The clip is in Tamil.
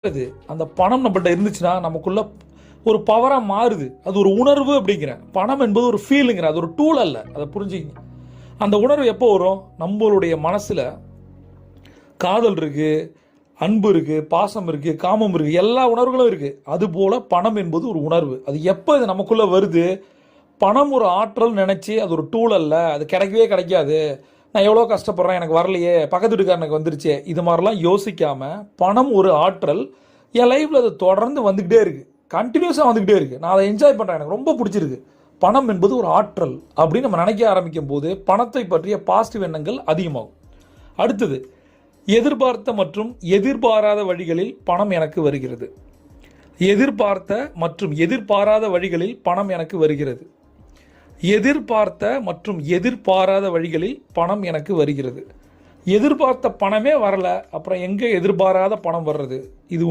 அது அந்த பணம் நம்மள்ட்ட இருந்துச்சுன்னா நமக்குள்ள ஒரு பவராக மாறுது. அது ஒரு உணர்வு அப்படிங்கிறேன். பணம் என்பது ஒரு ஃபீலுங்கிற, அது ஒரு டூல் அல்ல. அதை புரிஞ்சுக்கிங்க. அந்த உணர்வு எப்போ வரும்? நம்மளுடைய மனசில் காதல் இருக்கு, அன்பு இருக்கு, பாசம் இருக்கு, காமம் இருக்கு, எல்லா உணர்வுகளும் இருக்கு. அதுபோல பணம் என்பது ஒரு உணர்வு. அது எப்போ இது நமக்குள்ள வருது? பணம் ஒரு ஆற்றல் நினைச்சு, அது ஒரு டூல் அல்ல. அது கிடைக்கவே கிடைக்காது. நான் எவ்வளோ கஷ்டப்படுறேன், எனக்கு வரலையே, பக்கத்து வீட்டுக்காரனுக்கு வந்துருச்சே, இது மாதிரிலாம் யோசிக்காம பணம் ஒரு ஆற்றல். என் லைஃப்பில் அது தொடர்ந்து வந்துக்கிட்டே இருக்கு, கண்டினியூஸாக வந்துக்கிட்டே இருக்கு. நான் அதை என்ஜாய் பண்ணுறேன், எனக்கு ரொம்ப பிடிச்சிருக்கு. பணம் என்பது ஒரு ஆற்றல் அப்படின்னு நம்ம நினைக்க ஆரம்பிக்கும் போது பணத்தை பற்றிய பாசிட்டிவ் எண்ணங்கள் அதிகமாகும். அடுத்தது, எதிர்பார்த்த மற்றும் எதிர்பாராத வழிகளில் பணம் எனக்கு வருகிறது. எதிர்பார்த்த மற்றும் எதிர்பாராத வழிகளில் பணம் எனக்கு வருகிறது. எதிர்பார்த்த மற்றும் எதிர்பாராத வழிகளில் பணம் எனக்கு வருகிறது. எதிர்பார்த்த பணமே வரல, அப்புறம் எங்கே எதிர்பாராத பணம் வர்றது? இது